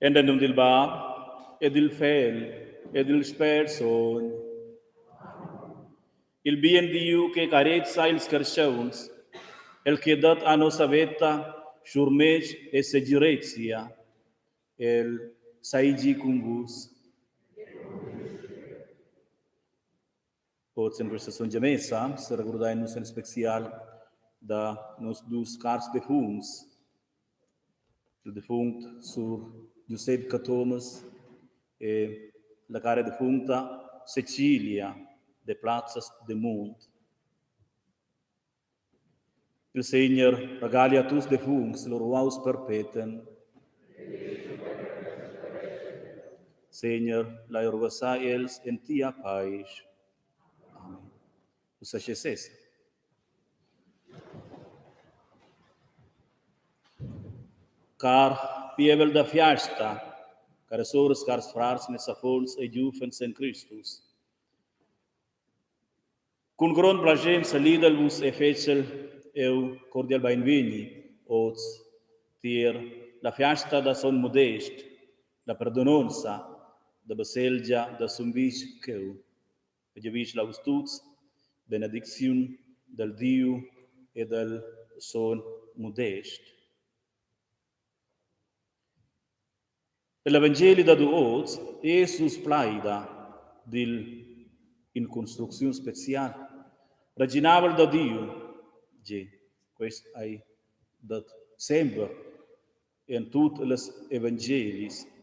En den dilba, edil fel, edil sperson. Il bien Diu che carezza il scarseuns, el che dat a nos avetta, shurmej e segirezia, el saigi cungus. Pots en questa sonjamesa, se recordai-nos en especial da nos dus cars defunts, el defunct sur Giuseppe Catomas e la cara defunta Cecilia de Plazas de Mund. Il Signor regali a tus defunts lor vaus perpeten. Senhor, lai orgassa eles em tia paz. Amém. O sacesses. Car pievel da Fiasta, care sores, caros frars, messafols e jufens en Christus. Con grond blagem salidel vos e fecel eu cordial bainvini, oz, tier la Fiasta da son Mudest, la perdanonza, da Baselgia, da Sumvitg queu. E giavis la tuts, benediction del Dio e del son Mudest. L'Evangeli da duoz, Jesus plaida in construzione speciale. Raginavel da Dio, questo è dat sempre in tutti gli Evangeli.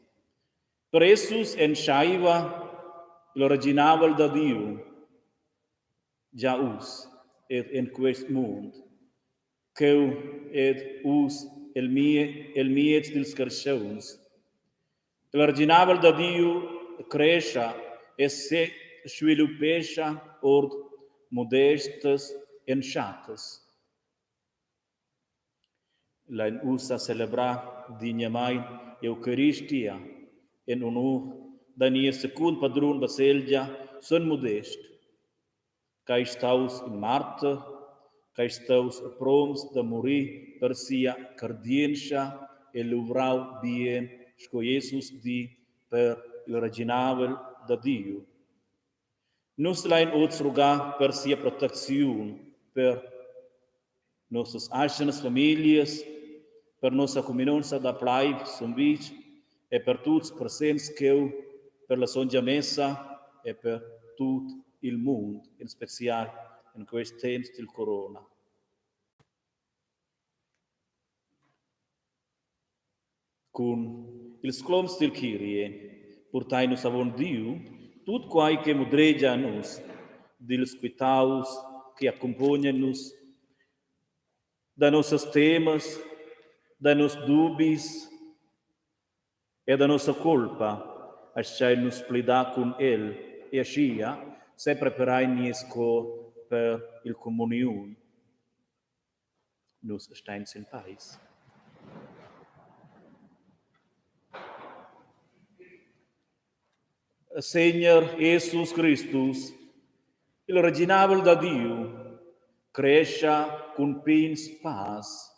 Per Jesus enxaiva il raginavel da Dio, già us, ed in questo mondo, che ed us el miet dils carcions. L'original da Dio cresce e se sviluppa ord modestes en chattes. La usa celebra dignamai Eucaristia en onor da nia secund padron Baselgia son Mudest. Cai staus in Marte, cai staus proms da morir per sia cardienza e luvrau bien sco Jesus di per il raginavel da Dio. Nus lain ots rogar per sia protezione, per nossas aicenas famílias, per nossa comunonza da plaiv, Sumvitg, e per tuts presents queu, per la songia messa e per tut il mondo, in special in quest temps del corona. Con il scloms del Kyrie, portai nos avon Dio, tut quai che mudregia nos, dils quitaus que acompanham-nos, da nossas temas, da nos dubis e da nossa culpa, assai nos plidar com Ele, e ascia, se preparai-nos per il comunione. Nos steins in paz. Senhor Jesus Christus, il original da Dio, cresce con pins paz.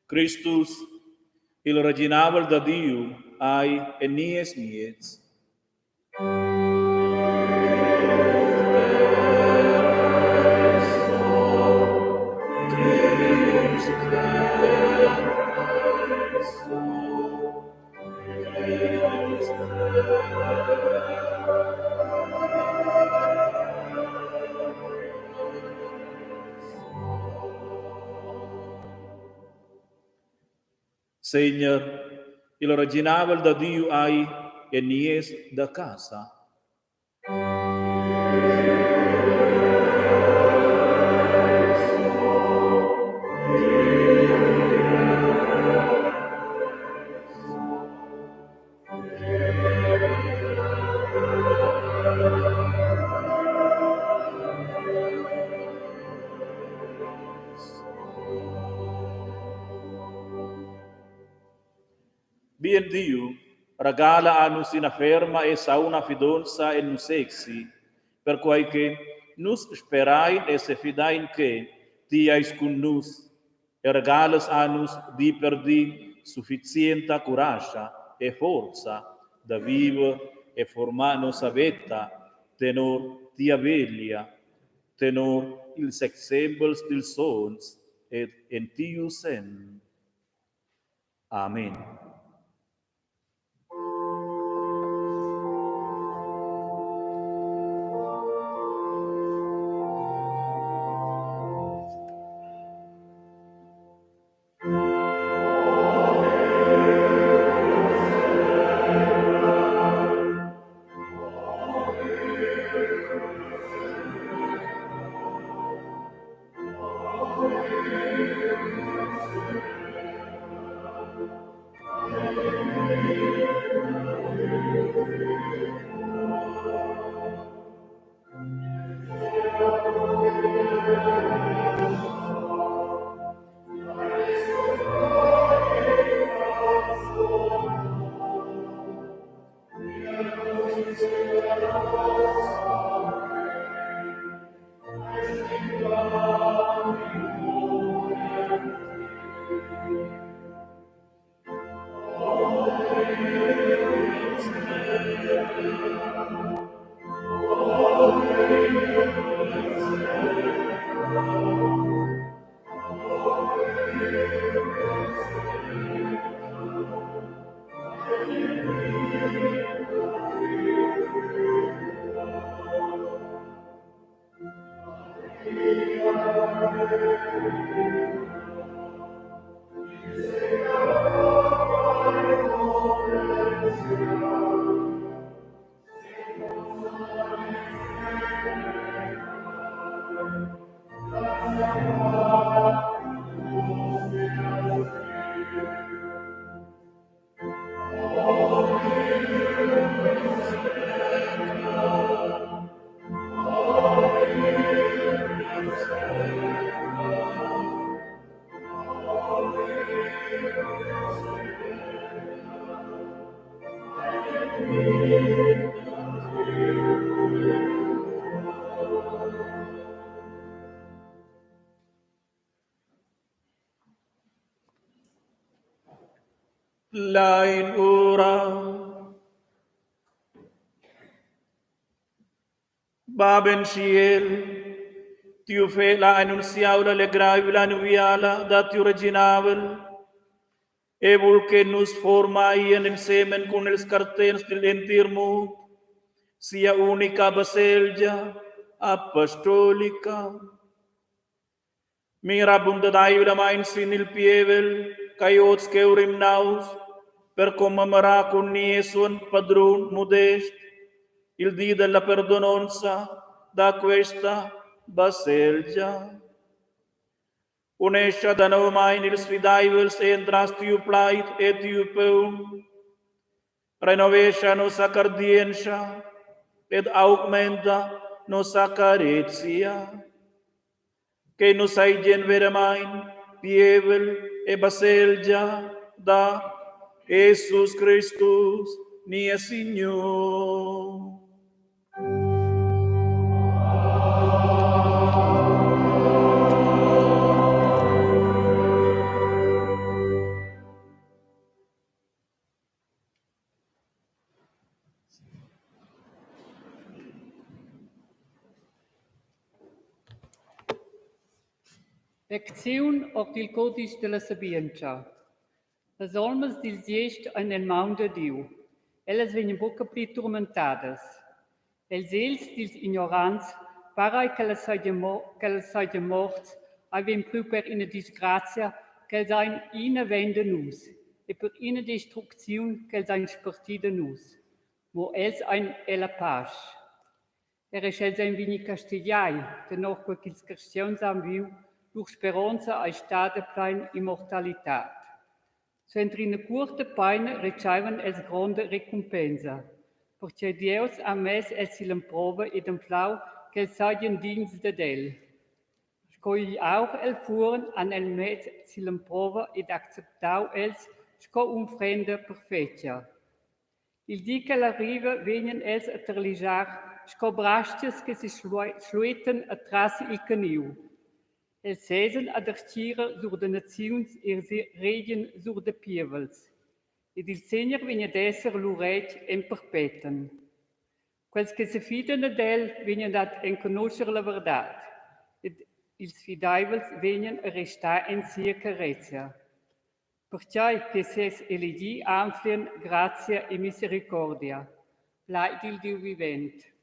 Christus, il original da Dio, ai e nies miets. Senhor, il original da Dio ai e nies da casa. Bien Dio, regala a nos una ferma e sauna fidanza e nos sexi, per quai che nus sperain e se fidain che ti eis con nus, e regalas a nus di per di sufficienta coraggio e forza da vive e formar nostra vita, tenor tia veglia, tenor ils exemples del sons, et en tiu sen. Amen. Lain orang Baben Shiel, tiu fela annunciaula le gravila nuviala da tiu reginavel, e vulque nus formaien in semen con els cartens del entirmut, sia unica baselgia apostolica. Mira bunda daivila main sin il pievel, caiots keurim naus, per commemorare con Nieson padron Mudest, il dì della perdonanza da questa baselgia. Unescia da nou main il sfidaivels entras tiu plait et tiu peum, renovescia nosa cardienza, et augmenta nosa caretia, que nos aigien veremain pievel e baselgia da Jesus Christus, nia Signor. Lecțiuni octil codis de la sabiența. Las almas dils est en el maun de Diu. Elles venien buca pli turmentadas. Els els dils ignorants parai que les saide morts avem pru per ina disgrazia che els ein ina vende nus e per ina destrucțiun che els ein spartida nus. Mo els ein ela pasch. Els ein vini castigliai, dennoch quel qu'ils cristians am viu, durch speranza ai stade plein immortalitat. So entri una curta paina ricevan els grande recompensa, perché Dios ha mes els silen prova ed en flau che els saien dins de del. Scoi auch el fuhren an el mes silen prova ed acceptau els sco un frende perfeccia. Il di che l'arriva venien els a terlijar sco brastes che si slueten atras il caniu. Els sesen ad arcira sur de naziuns e regien sur de pievels. Ed il Segner vegna d'esser l'uret en perpeten. Quels che se fiden ad el vegnan dat en conoscer la verdad. Ed ils fidaivels vegnan a restar en sia carezia. Perciò che ses eligi amplien grazia e misericordia. Plai il Dio vivente.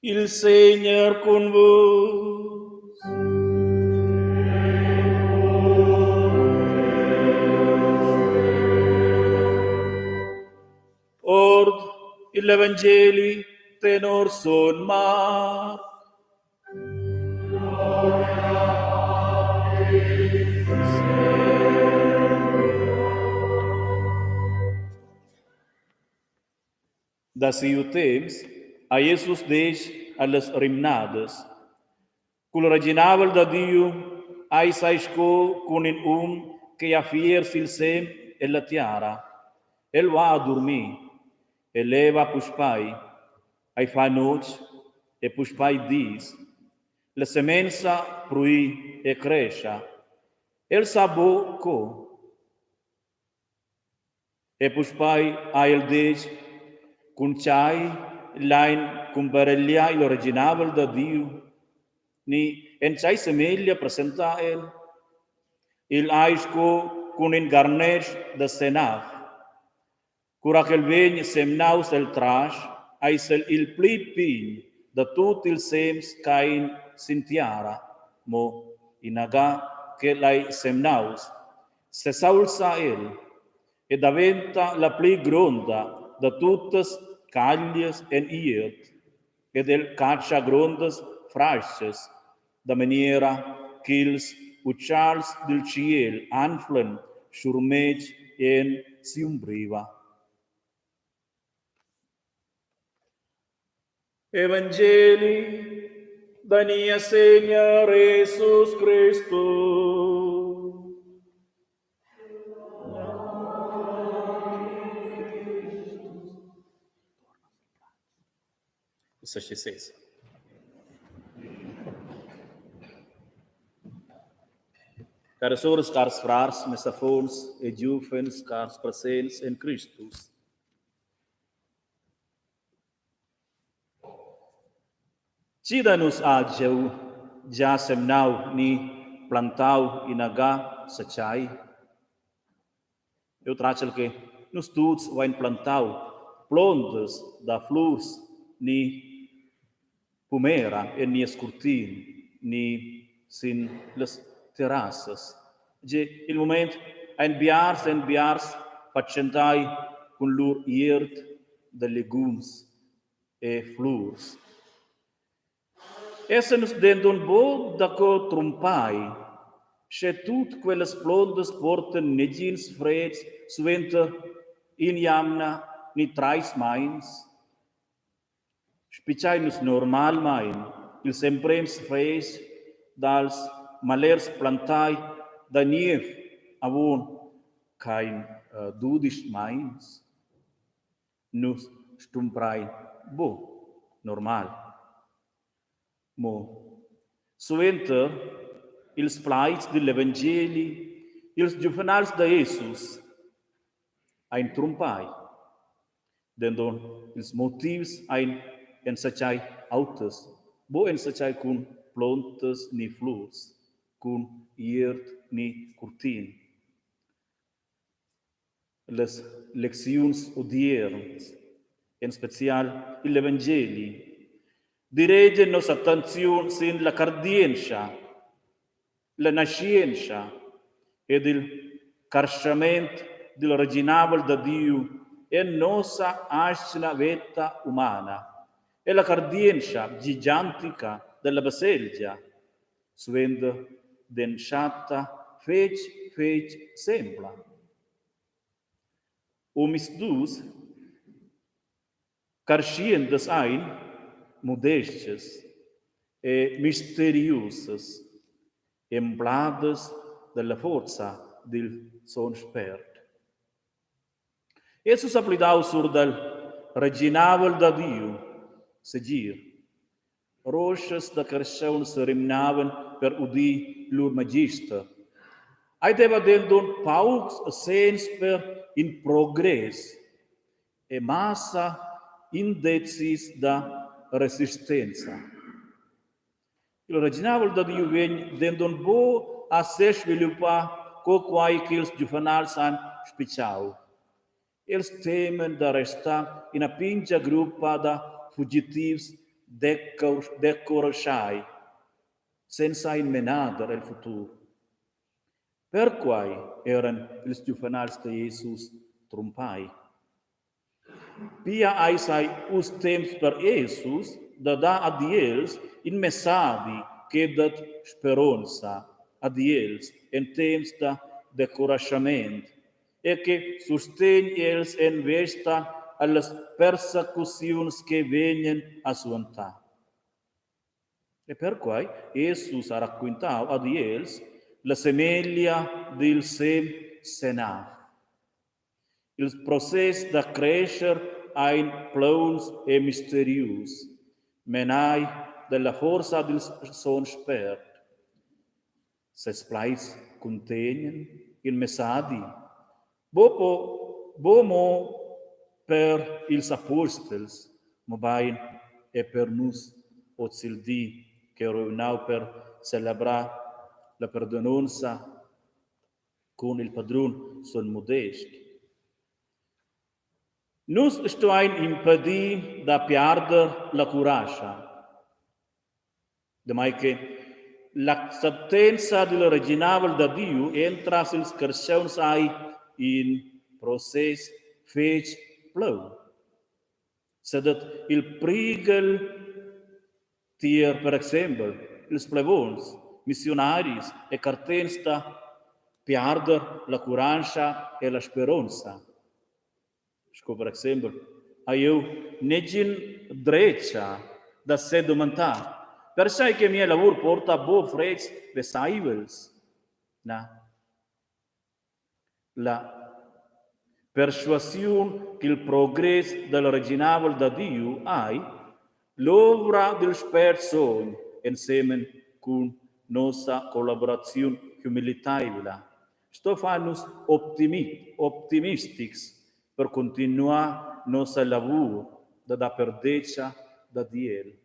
Il Signor con voi. Ord l'Evangeli tenor son Marc. Daciu temps, a Jesus deix a les rimnades, cul reginavel de Diu, ai saisco con un che a fier sil sem e la tiara. El va a dormir, e leva puspai, ai fa noc, e puspai dis, la semenza prui e crescia, el sabo co, e puspai a el deix, con chai, lain con barellia l'originale da Dio, ni en chai semiglia presenta il aisco con in garnech da senaf, cura che il vegn semnaus el trash, aisel il pli pin da tut il sems cain sintiara, mo inaga che lai semnaus, se saulsa e daventa la pli gronda da tuttes caglies en iert, ed el caccia grondes frasces, da maniera ch'ils uccials del ciel anflen surmeg en si umbriva. Evangeli dania Signor Jesus Christus. Such as says. Caros ores, caros frares, mesafons e juvens, caros presents en Christus. Cidanus agiu, ja semnau ni plantau inaga sa chai. Eu trachel que nos tuts vain plantau plantas da flors ni pomera e ni escurtin ni sin las terrassas. E il momento ein biars pacentai con lur iert de legumes e flors. Essa nos dendon bo da co trompai, se tut quelles plantas porten negins freds suenter in jamna ni trais mains, spiciai nos normal main, il semprems freds dals malers plantai da nief avon kein dudisch mains, nus stumprai bo normal. Mo, suenter ils plaids dell'Evangeli, ils giuvenals da Jesus, ein trompai, dendon ils motivs ein ensachai autos, bo ensachai cun plantas ni flors, cun iert ni curtin. Les leccions odierns, en special l'Evangeli, dirige nos attenzione sin la cardienza, la nascenza ed il carsciamento dell'originale da Dio e nostra ascena vita umana e la cardienza gigantica della baselgia, suendo denchata fec sembla. Misdus carsciendas ein modestes e misteriosas, embladas della forza del son spert. Jesus applidau sur del reginavel da Dio, segir. Roches da cresceun se rimnaven per udi lur magister. Ai deva dendon paux sens per in progress e massa indecis da resistenza. Il reginavel da Dio vegn dendon bo a se sviluppa co quai che ils juvenals han spiciau. Els temen da resta in a pingia gruppa da fugitivs decorosciai, senza in menader el futur. Per quai eran ils juvenals de Jesus trompai. Pia aisai us temps per Jesus da adiels in messadi che dat speranza adiels en temps da decorasciament e che sustegn els en vesta alle persecutions che venien a suonta. E per quai Jesus ha raccontau adiels la semeglia del sem senaf. Il procès da crescer ein plauns e misterius, menai della forza del son spert. Ses plais contenien il messadi, bomo per ils apostels, mobain e per nus ozzildi che reunau per celebrar la perdanonza con il padron son Mudest. Nus stoin impedi da perder la curascia, de mai che l'acceptanza dell'originale da Dio entra sils cresceuns ai in process fec plau. Sedat il prigel tier, per exempel, ils plevons, missionaris e cartens da perder la curancia e la speranza. Sco, per exempel, eu negin drecha da se domanda, per sai che mia lavoro porta bo freds vesaivels, na? La persuasione che il progresso dell'originale da Dio hai, l'opera del Spirito Santo, insieme con nostra collaborazione umilitabile, sto fanno optimistics per continuare il nostro lavoro da perdecia da Dio.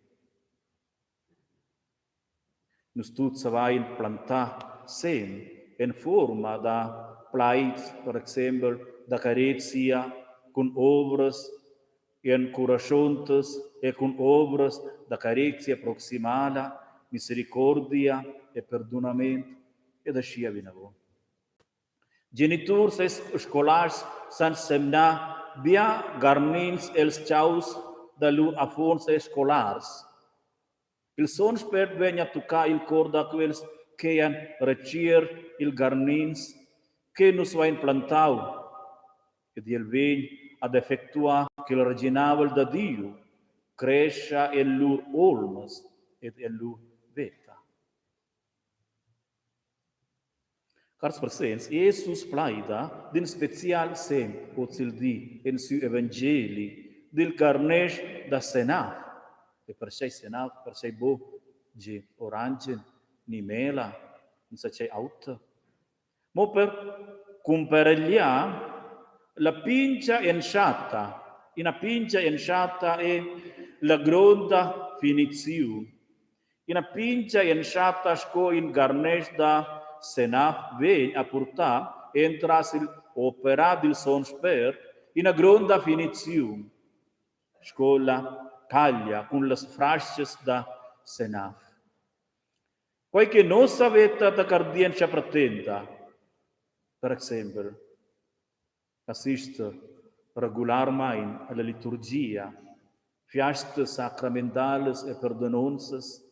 Nos tutti vai plantare sem in forma da plaids, per esempio, da carezia con obras en corações e com obras da carícia proximada, misericórdia e perdonamento e da chia vinavó. Genitors escolars san semna via garnins els chaus da lur afons escolars. Il son spert vegna tocar il cor d'aquels que han recir il garnins que nos va implantau ed il vegn ad effectuar che il reginabel da Dio crescia in lur olmes ed in lur veta. Cars presents, Jesus plaida din special sem poțil di in su evangeli del carneș da senaf. E per sei senaf, per sei bo, ge orange, ni mela, non sa c'è auto. Mo per comparellia la pincia enxata, una pincia enxata è la gronda finizione. Una pincia enxata sco in garneș da senaf vegn a purtar entras il opera del son sper in a gronda finizione. Scola taglia con le frasces da senaf. Quai che non saveta da cardienza pretenda, per esempio, assiste regolarmente alla liturgia, fiaste sacramentales e perdanonzas,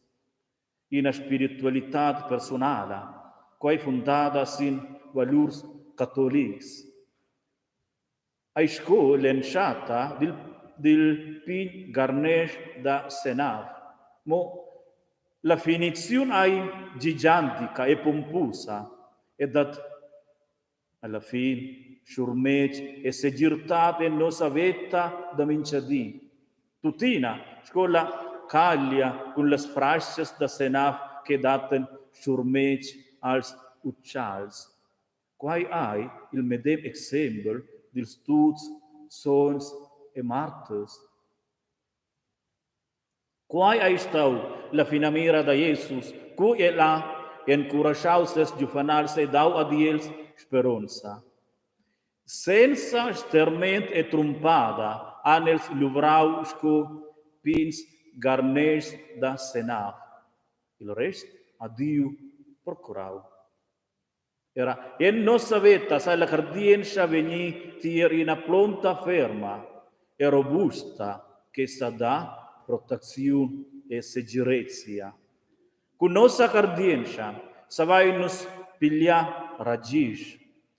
in spiritualità personale, quai fundata sin valors cattolics. Ai sco l'enciata del pin garneș da senaf, mo la finizione ai gigantica e pomposa, e dat alla fine surmec e segirtate non savetta da minciadì. Tutina, scola caglia con le frasces da senaf che daten surmec als uccials. Quai hai il medem exempel del studs, sons e marters. Quai ai stau la finamira da Jesus, cui e la encuraxaus es jufanals e dau adiels speranza. Senza sterment e trompada anels luvrau sco pins garneș da senaf. Il rest a Dio procurau. Era en non saveta sa la cardienza veni tir in a pronta ferma e robusta che sa da protezione e segirezia. Con nostra cardienza savai nos piglia ragis,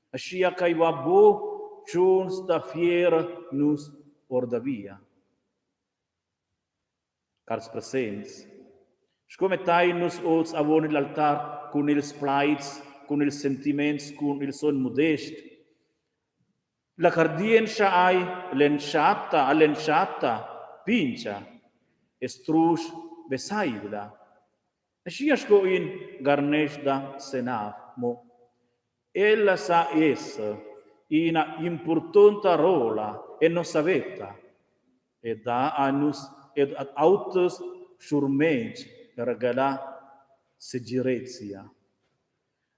ascia cai va bo cions da fiera nos ordavia. Cars presents, scometai nos ots avon l'altar con ils plaids, con ils sentiments, con il son Mudest. La cardienza ai all'enciata, pincia, estrus besaivla. Asciasco in garneș da senaf, mo ella sa essa ina importanta rola e non saveta, e da anus ed ad autos surmeci regala segirezia.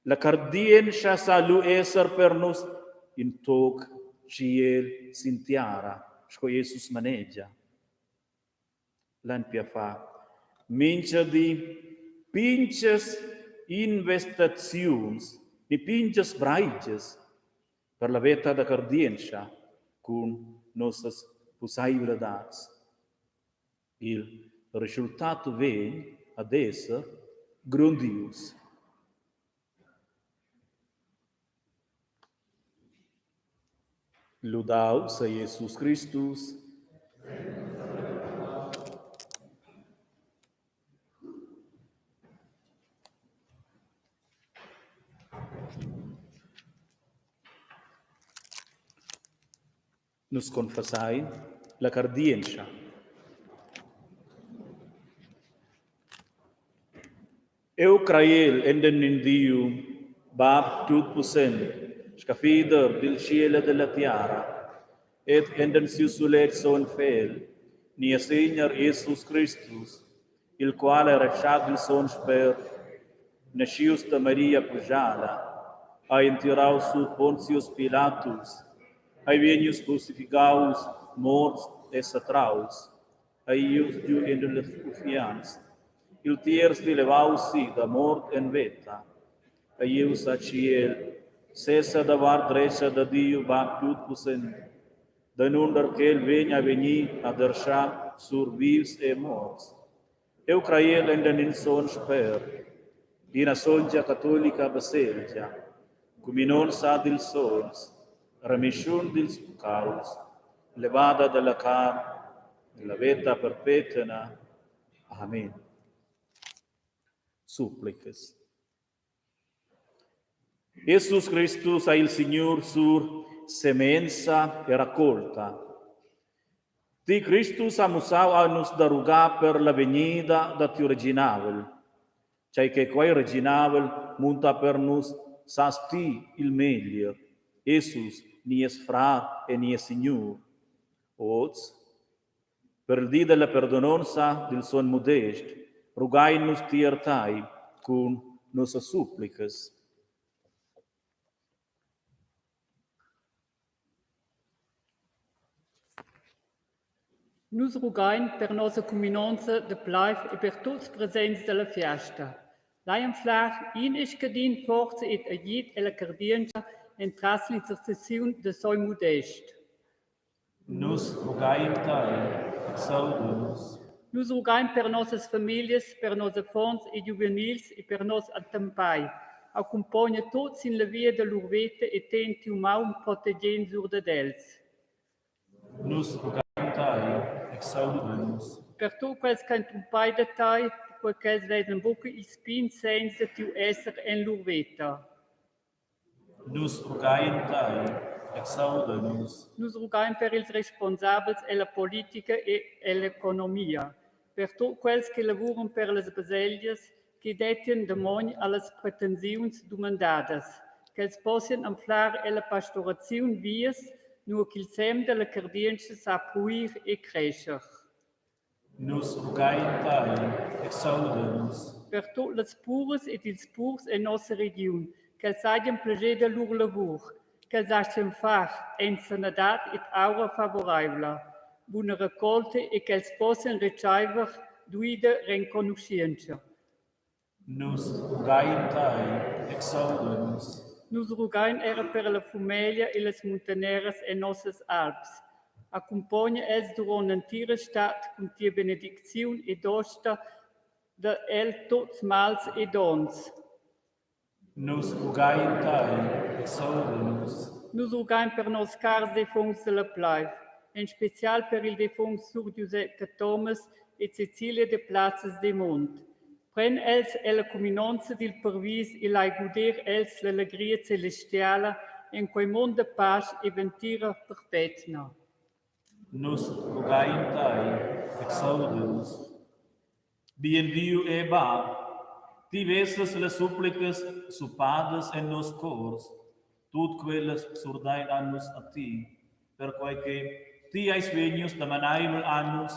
La cardienza sa lu esser per nos in toc ciel sintiara, sco Jesus maneggia. L'ampia fa, mincia di pinches investazions, di pinches braiges per la veta da cardienza con nostras possibilidades. Il risultato vegn ad esser grandios. Lodau sa Jesus Christus. Nos confessai la cardienza. Eu creiel enden in Dio, Bab tutpossente, scafider del cielo e della terra, et enden sulet son fel, nia Signor Jesus Christus, il quale rechat il son sper, nascius da Maria pujala, a entirau su Pontius Pilatus, ai venius crucificaus, morts essa traus, aius diu in de fians, il tiers di levausi da mort en veta, aius a ciel, cessa da var drecha da Dio va piut pusen, da nunder che il vegna veni a dersha sur vivs e morts. Eu craiel en den son sper, dina songia cattolica baselgia, cum in non sa dil sons, remission dils caus, levada della car, la veta perpetua. Amen. Súplicas. Jesus Christus è il Signor sur semenza e raccolta. Ti Christus amusau a nos darugar per la venida da ti originavel, cioè che quai originavel munta per nos sasti il meglio. Jesus ni es fra e ni es Signor. Oz, per il dì della perdanonza del son Mudest, rugai nos tiertai con nostre supplicas. Nus rugain per nossa comunanza de plaif e per tutti presenti della Fiasta. Laiam flag in iscadin forza et agit e la cardienza entras l'intercessione de soi Mudest. Nus rugaim tai, exaudimus. Nus rugain per nossas famílias, per nossa fons e juvenils e per nos attampai. Accompagna tots in la via de l'urvete e tenti umau proteggen sur de dels. Nus rugaim tai, exaudimus. Per tu quels can tu pai de tai, quels vesen buca il spin senza tiu esser en l'urveta. Nus rugaim tai, exaudimus. Nus rugaim per ils responsabels e la politica e l'economia, per tu quels che lavuran per las basellias, che detien demogn allas pretensiuns domandadas, che els possian amflar e la pastoraziun vias, nur qu'il sem de la cardienza sa pruir e crescer. Nus rugaim tai, exaudimus. Per tot les pures et ils purs en nostra regiun, qu'els hagien plager de lur lavur, qu'els hagien far en sanadat et aura favorabla, buna raccolte e qu'els possen receiver duida renconoscienza. Nus rugaim tai, exaudimus. Nus rugain era per la famiglia e les montaneras en nossas Alps. Accompagna els durant l'antira stat con tia benedicziun e dosta de el tots mals e dons. Nus rugaim tai, exaudimus. Nus rugain per nos cars defunts de la plaif, en special per il defunct sur Giuseppe Thomas e Cecilia de Plazas de Mont. Pren els e la comunanza dil pervis e lai guder els l'allegria celestiala en quei mond de pace e ventira perpetua. Nus rugaim tai, exaudimus. Bien viu e ba, ti vesas le supplicas supadas en nos cors, tut quellas surdain annus a ti, per quae che ti ais venius da manaivel annus,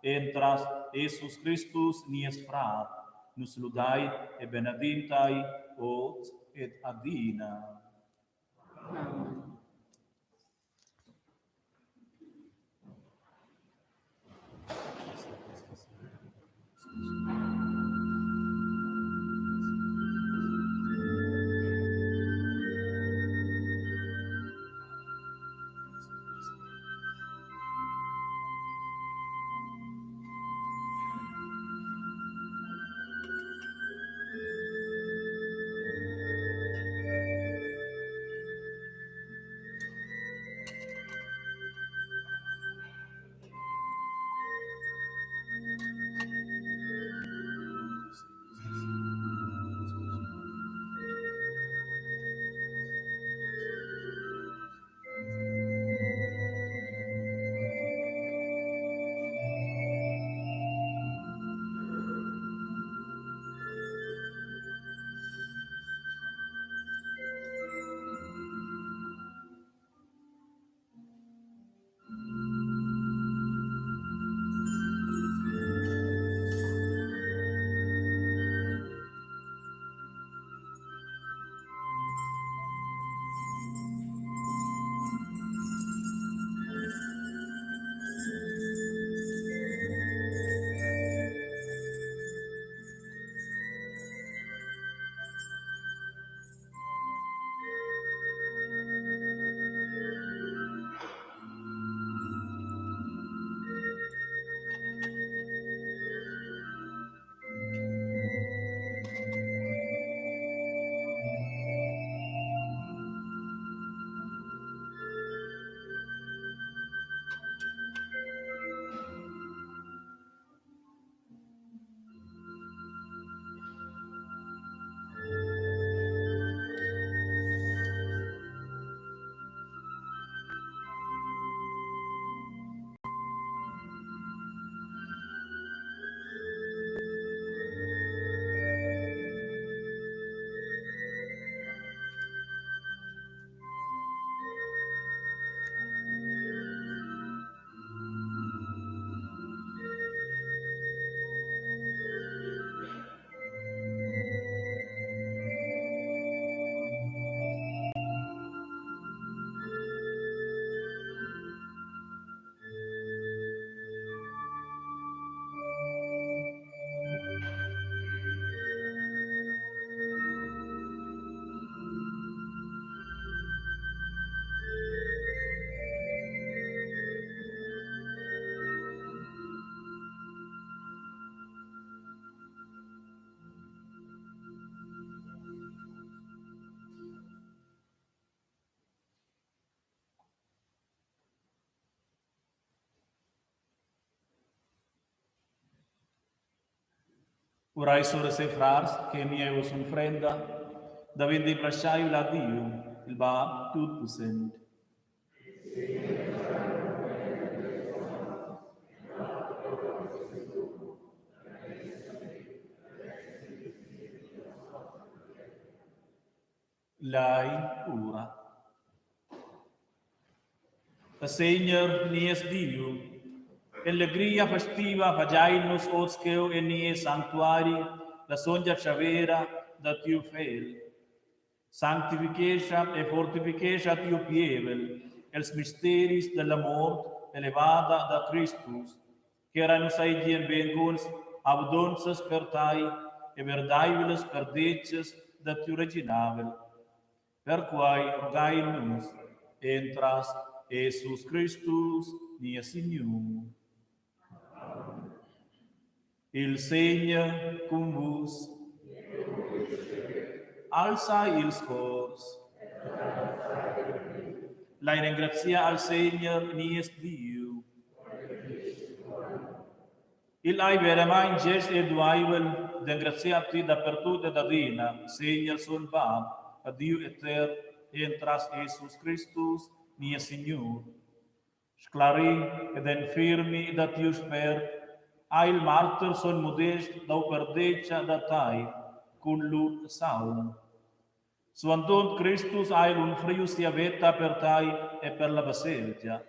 entras Jesus Christus nies frat, nus ludai e benedintai ot et adina. Amen. Orai sobre se frars, che mi eu sun frenda, da vende prasciai la Dio, il ba tut pusent. Lai ura. The Seigneur nies Dio, allegria festiva fagiai-nos osqueu e nies sanctuari, la sonja chavera da tiu fel. Sanctification e fortification tiu pievel, els misteris de la mort elevada da Christus, que eranus aigien venguns abdonces per tai e verdaiveles perdeces da tiu reginavel. Per quai rogai-nos, entras Jesus Christus, nia Signor. Il Seigneur cum vos, alzai ils cors. La ringrazia al Seigneur nies Dio. Il ai veramain gest e duaivel d'engraziati dappertutto da dina, Seigneur son bab, a Dio eter, entras Jesus Christus, nia Signor. Sclari ed infirmi da tiu spert, il martyr son Mudest da perdeccia da tai, cun lut saum. Suandont Christus un friu sia veta per tai e per la baselgia.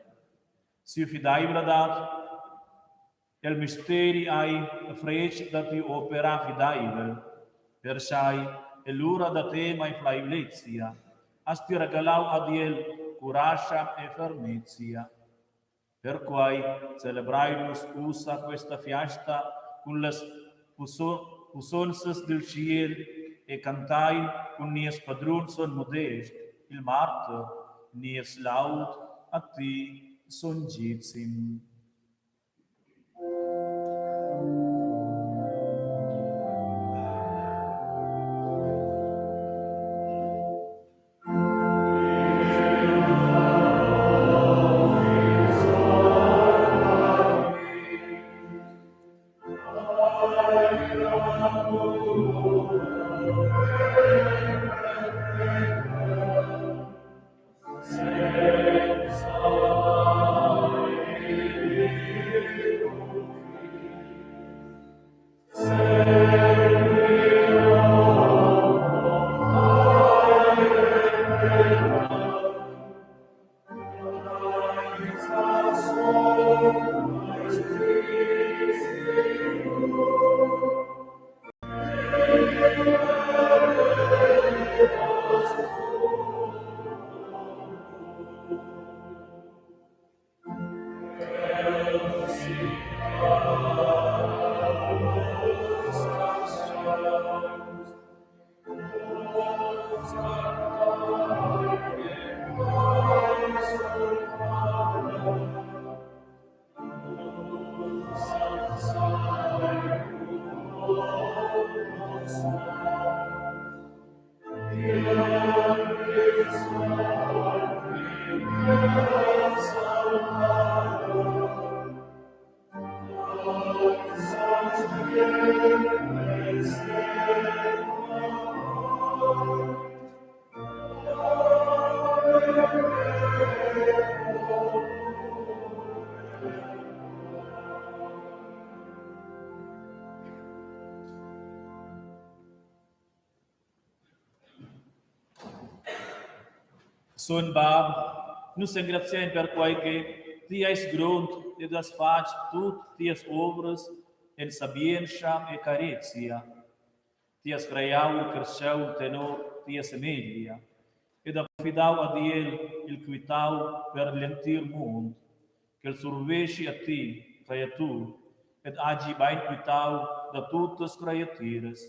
Si fidaibla dat, el misteri frec da tiu opera fidaibel, per sai e l'ura da te mai flaiblezia, asti regalau adiel curascia e fermezia. Per quai celebraimus usa questa fiasta con las usonses del ciel e cantai con nies padrun son Mudest, il martyr, nies laud a ti son gitsim. Son bab, nos engraciaem per quai que tiais grund e das fac tut tias obras en sabientia e caretia. Tias creiau il cresceu tenor tia semelia, ed affidau a Diel il quitau per lentir mund, che il survesci a ti, creatur, ed agi bain quitau da tuttes creatires.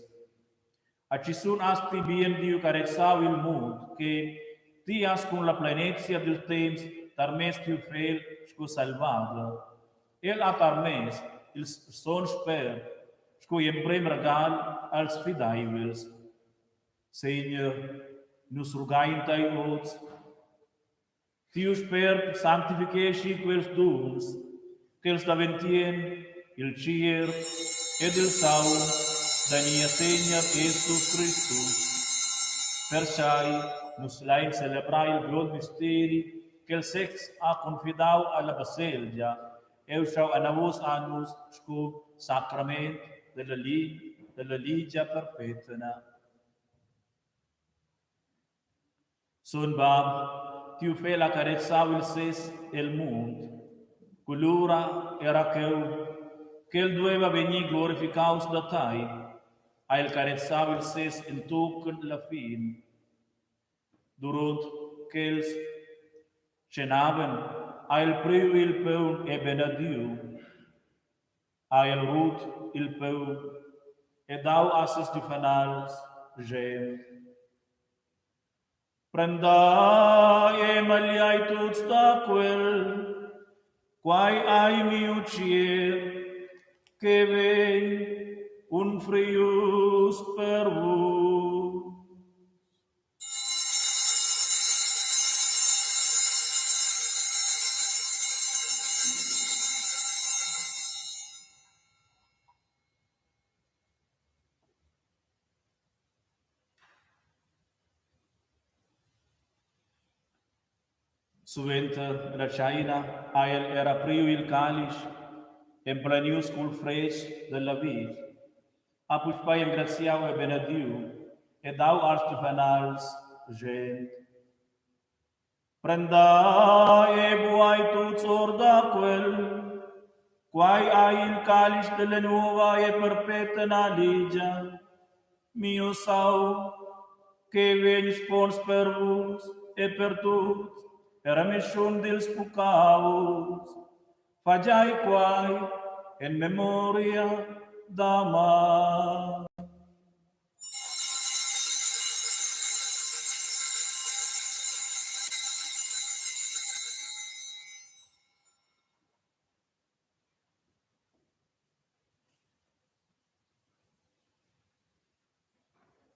A ci sun asti bien Dio carezzau il mund, che tias con la plenezia del temps tarmes tiu fel sco salvada. El ha tarmes il son sper sco emprem regal als fidaivels. Seigneur, nus rugain tai ots, tiu sper sanctificaci quels duns, quels daventien il cier ed il saum, da nia Seigneur Jesus Christus. Perciai, nos lain celebrai il grande misteri que el sex ha confidau alla baselgia, eu schau anavos annus scum sacrament della ligia perpetua. Sun bab, tiu fe la carezzau il ses el mund, culura era che el dueva venir glorificaus da tai, a el carezzau il ses in token la fin, durant que els cenaven, a el priu il peun e benediu, a el rut il peun, e dau a ses difanals gem. Prendai e maliai tuts da quel, quai ai miu cier, che ven un frius per vos. Suventer la China, a el era priu il calice, en plenius cul fresh della vid, a puspai ingraziau e benediu, e dau ars tufanals gent. Prendai e buai tuts or da quel, quai ai il calice della nuova e perpetua ligia, mio sau, che veni spons per vos e per tuts, era mission dils pucaus, fagiai quai in memoria d'amar.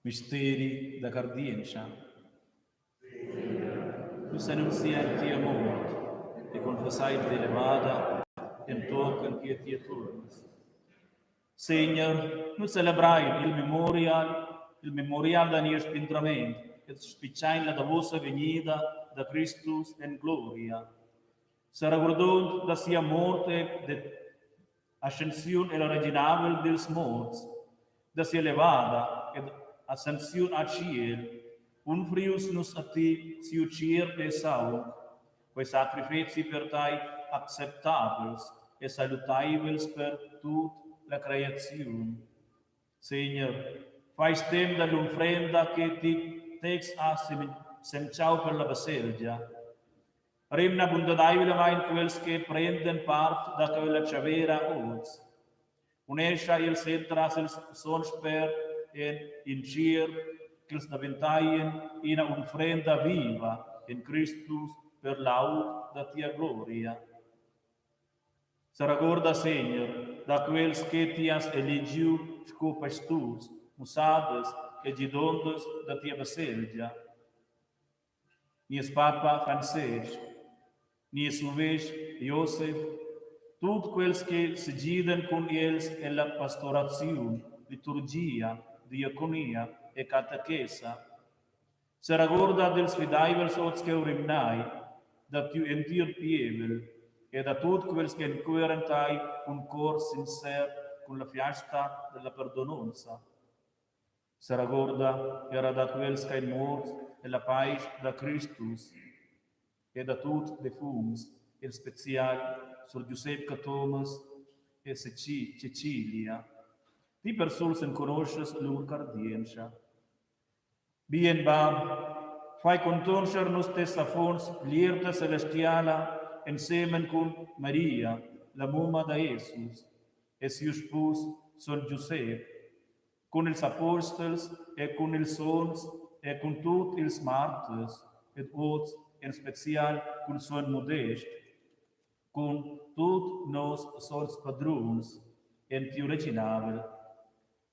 Misteri da cardienza. Tu annunziati amor e confessai te levada in token che ti turns. Signor, nu celebrai il memorial da nier spintrament, et spicciain la davosa venida da Christus in gloria. Sarà guardont da sia morte de ascensiun e la reginabel dels morts, da sia levada ed ascensiun a ciel, un frius nus a ti si ucir e saug, quei sacrifici per tai acceptables e salutaibels per tut la creazione. Signor, fai stem dall'unfrenda che ti tex a semciau per la baselgia. Rimna bundadaibile mai quels che prenden part da quella chavera oz. Unescia il centras il son sper in cier qu'ils daventaien in un'ofrenda viva in Christus per laud da tia gloria. Saragorda, Signor, da quels che tias eligiu scopestus, musades e gidondes da tia baselgia. Nies Papa Francesc, nies Sumvitg, Josef, tut quels che se giden con els en la pastorazione, liturgia, diaconia e catechesa. Saragorda dels fidaibels ots che urimnai, da tiu entir pievel, e da tut quels che incoerentai un cor sincer con la fiasta della perdanonza. Saragorda era da quels che in mort e la pais da Christus, e da tut defums, in special sur Giuseppe Thomas e Cecilia. Ti per sul sen conosces lur cardienza. Bien bab, fai contorcer nos testafons lierta celestiala insieme con Maria, la mamma da Jesus, e siu spus son Giuseppe, con ils apostels e con ils sons e con tut ils martes, et ots in special con son Mudest, con tut nos sons padruns, en tiu reginabel.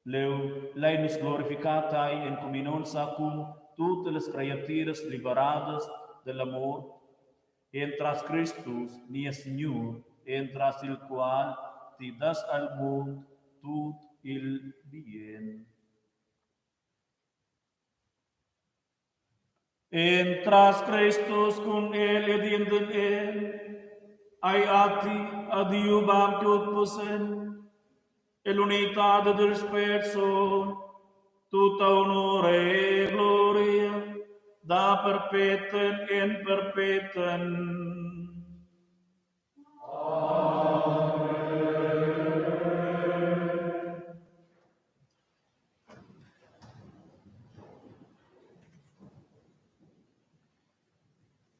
Lei nos glorificatai in cominonza cum tutte les creatures liberadas dell'amor, entras Christus, nia Signor, entras il qual ti das al mund tut il bien. Entras Christus cum el ed in el, ai ati adiubam tot possem, e l'unità del Spirito, tutta onore e gloria, da perpetuum in perpetuum.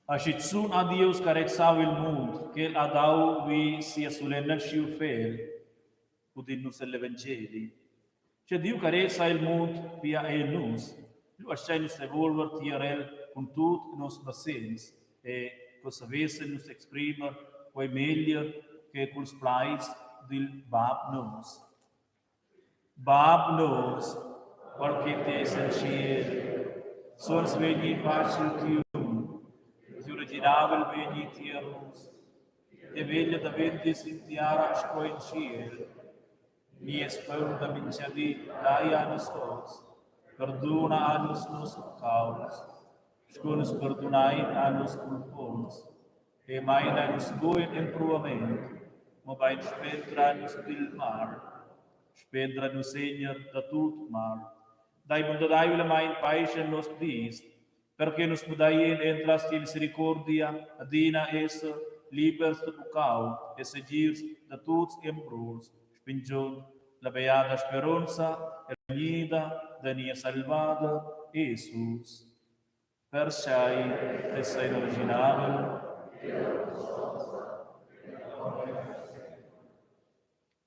Așit sun a Dios carexau il mund, che adau vi sia sull'enel sciu fel, udin nus l'Evangeli. Cioè Dio carezza il mund via e nus, lui ascei nus evolver tierel con tut nos basens, e cosa vesse nus exprimer quai meglio che culs plais del Bab nos. Bab nos, qualche te essentiel, sons vegni facil tium, si originavel vegni tiernos, e veglia da vendis in tiara asco in ciel, ni espel da vinciadi dai anus os, perdona anus nos caus, sconus perdonai anus culpons, e mai anus goin in provamento, ma bain spendra anus del mal, spendra nu Seigneur da tut mal. Dai mundo dai vile mai in pace nos dis, perché nos mudaien entras til misericordia, adina es libers de pecau, e segirs da tuts embruls, spingion la beata speranza e la venida de nia salvada Jesus. Per sei e sei originale,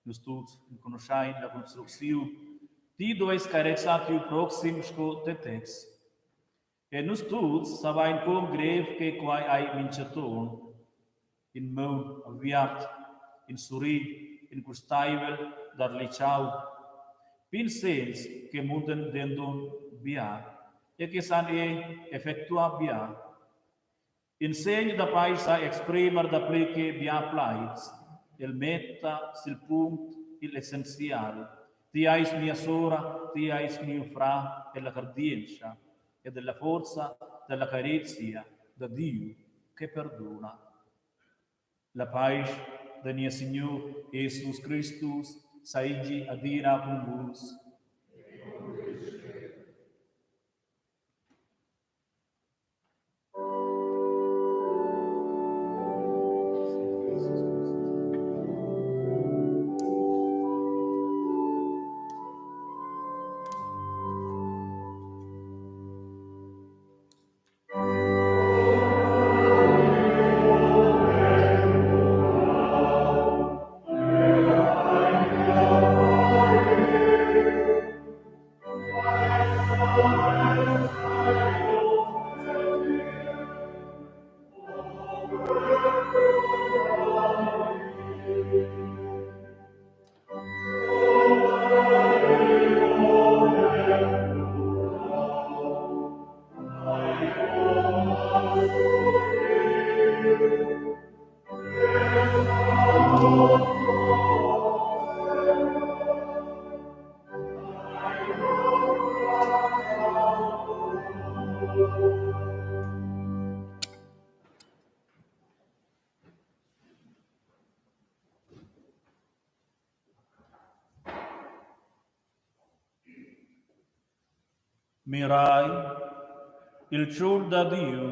nos tuts conoscein la construcțiu, ti dois carexatiu proxim sco te tex. E nos tuts savain com greve che quai ai minciaton, in moun aviat, in suri, in custaivel, dar licau, pin sens che munden dendon bia, e che san effettua bia. In segno da paisa exprimer da plique bia plaits, il metta, sil punct, il essenziale. Ti ais mia sora, ti ais mio fra, e la cardienza, e della forza, della carizia, da Dio, che perdona. La paz de nia Signor Jesus Christus, saigi adira cum vos. Mirai il ciul da Dio,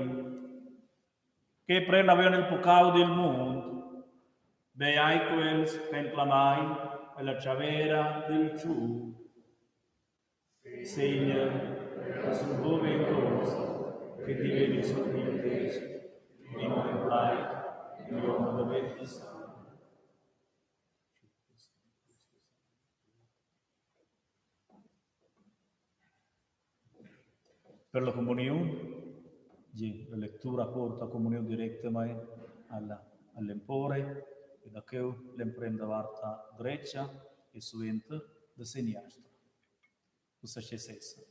che prendeva il peccato del mondo, beai quels che inclamai alla chavera del ciul. Signor, sul dove in corso, che diveni sul mio teso, in un plai, io non dovete stare. Per la comunione, la lettura porta a comunione diretta mai all'empore, e da che l'emprenda varta dreccia e suente da seniastra. Questa c'è stessa.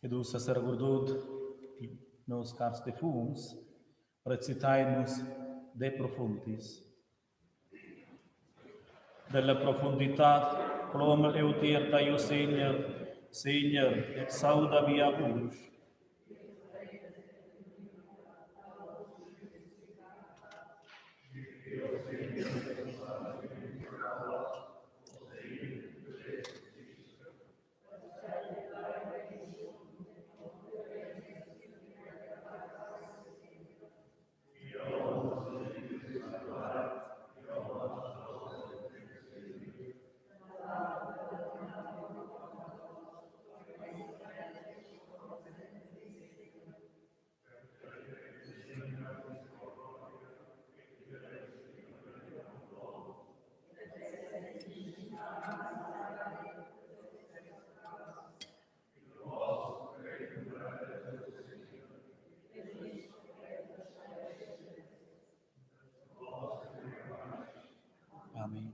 Ed us a regordut nos cars defuns, recitainus de profundis. Della profundità, clom eutirta iu Seigneur, exauda via bus. Amém.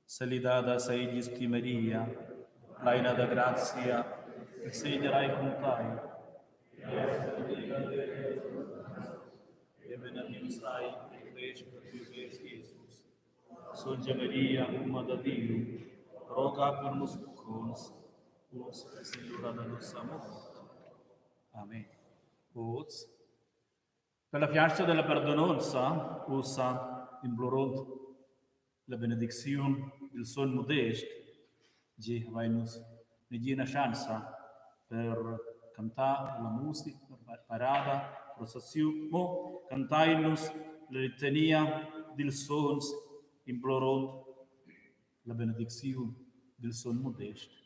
Salidada seis Maria, plena da gracia, il Signore è con te. E benedictus ai, e cresce per tu ves Jesus. Sogna Maria, uma da Dio, roga per nos pecons, us et in l'ora da nostra morte. Amen. Oz. Per la fiasta della perdonanza, usa implorant la benedizione del sogn Mudest, che vai-nos una chance per cantare la musica, per parada, processione, mo cantai-nos la litania del sogn, implorant la benedizione del sogn Mudest.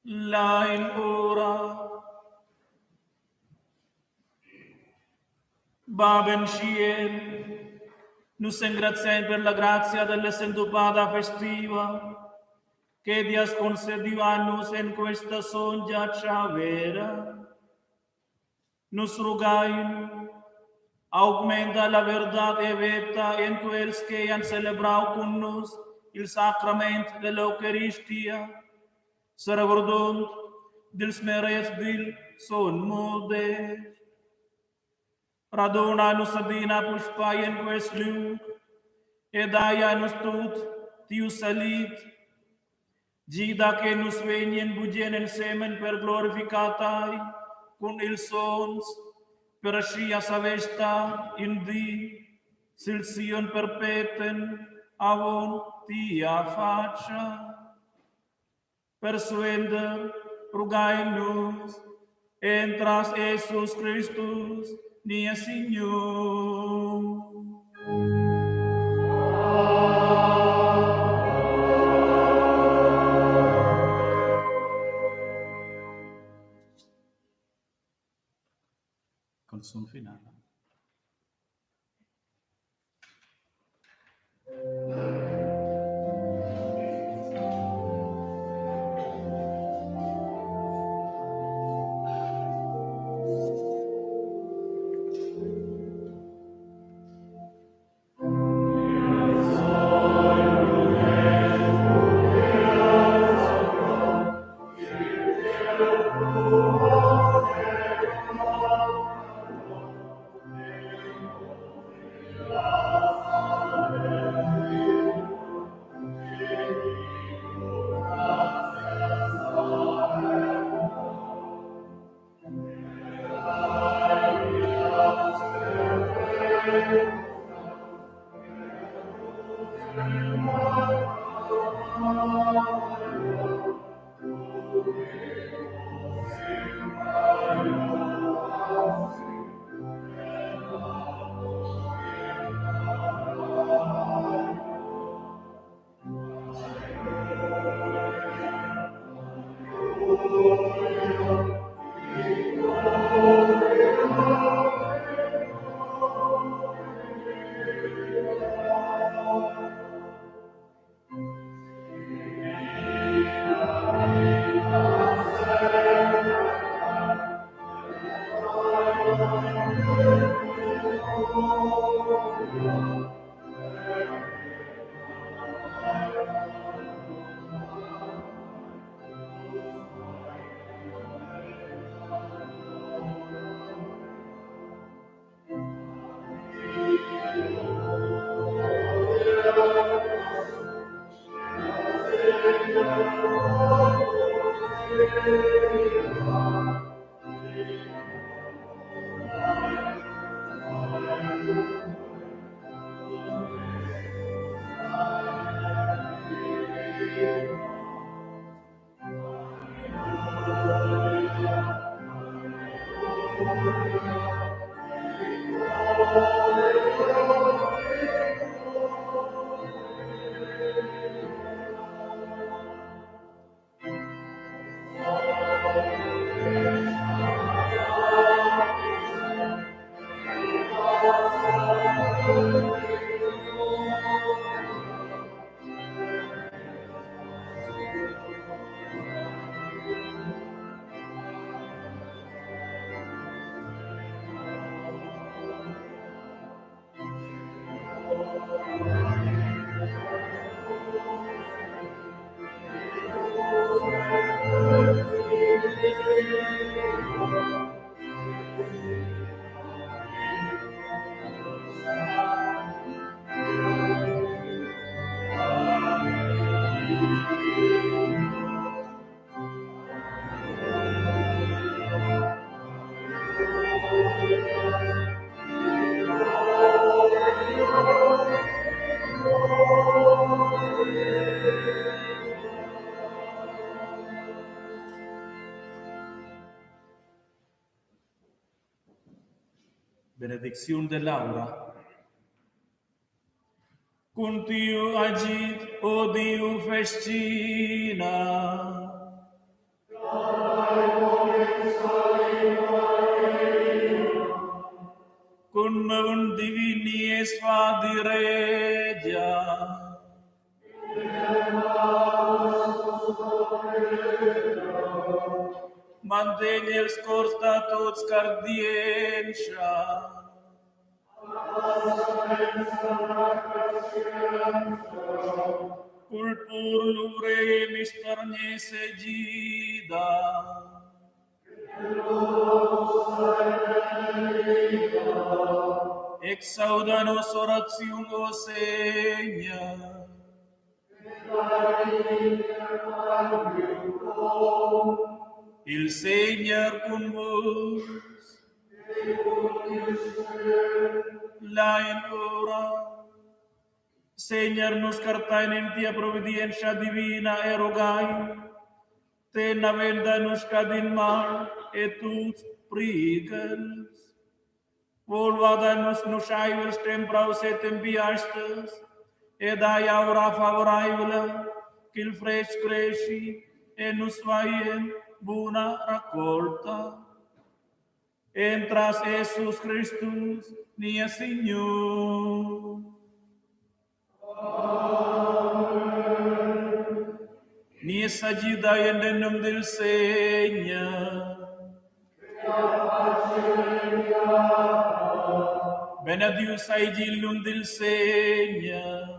La in ora Baben Ciel, nos engraziamo per la grazia dell'essentupada festiva, che Dias concediu a nos en questa sonja chavera. Nos rogaim, augmenta la verdade evita en quels que han celebrado con nos il sacrament de l'Eucaristia, servordont dels merets del son Mudest. Radona-nos adina pushpai en quest luc, e daia-nos tot tiu salit, gida que nos venien budien en semen per glorificatai, con il sons, per scia savesta in di, silsion perpeten, avon tia faccia. Persuender, rugai-nos, entras Jesus Christus, nia Signor. Canzone finale. benedicțiune de Laura. Cum Tiu agit, o Dio festina, cum un divini es fa di regia, mantiene il scorta tots cardienza, culpur lure mistarnie segida, exaudanos oratium o segna, il Seigneur con vos, la in ora, Seigneur nos cartain in tia providentia divina erogai, te navenda nos cadin mal et tuts prigels, volvadanus nos aivels tempraus et tempiastes, ed ai aura favorabile, qu'il fresc cresci, e nos vaien buona raccolta. Entras Jesus Christus, nia Signor. Nia sagida in the nome del Signore. Benedius aegilium del Signore.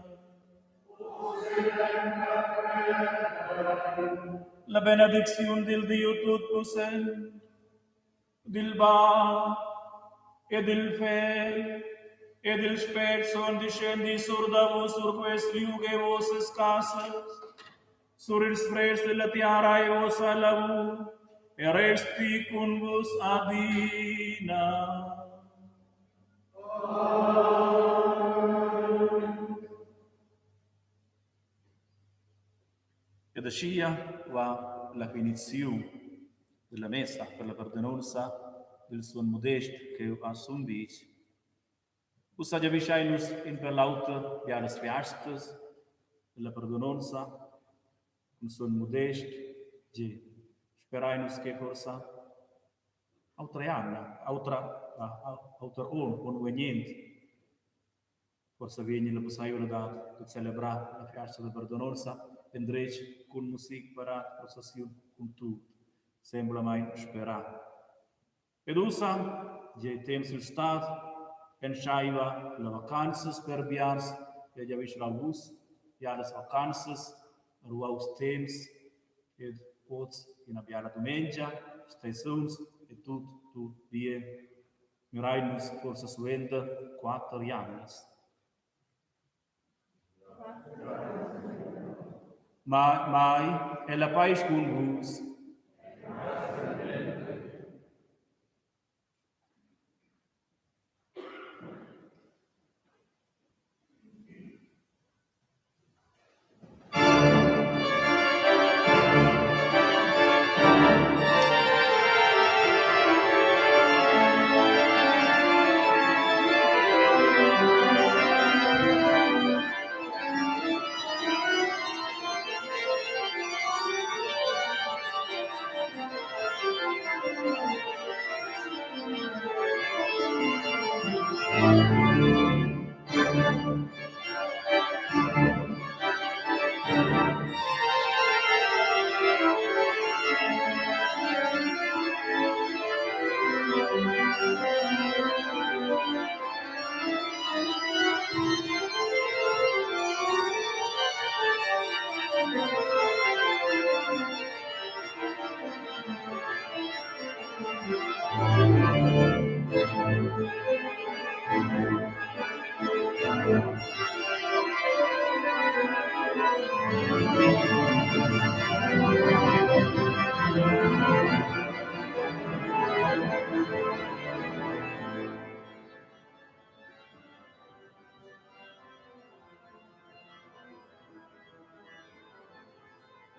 La benedizione del Dio Tutto-Potente, del Ba, e del Fel, e del Spet, son discendi sur da vos, sur quest liuge vos casas, sur il spres de la tiara e vos alavu, e resti con vos adina. Ed ascia va la finizione della messa per la perdanonza del suon Mudest che a Sumvitg. Usa già vichinus in per l'auto di alle Fiastas della perdanonza con suon Mudest che sperainus che forsa altre anni, altra conveniente. Forse viene la possibilità di celebrare la festa della perdanonza Endreci con musica para processione con tutto, sembra mai sperare. Ed usa, già temps il Stato, pensava le vacanze per biars, e già visto la bus, ja le vacanze, ruaus temps, ed pots in abbia la domenica, stations, e tutto bien. Mirainus forse suente 4 anni. Mai è la pace con vos,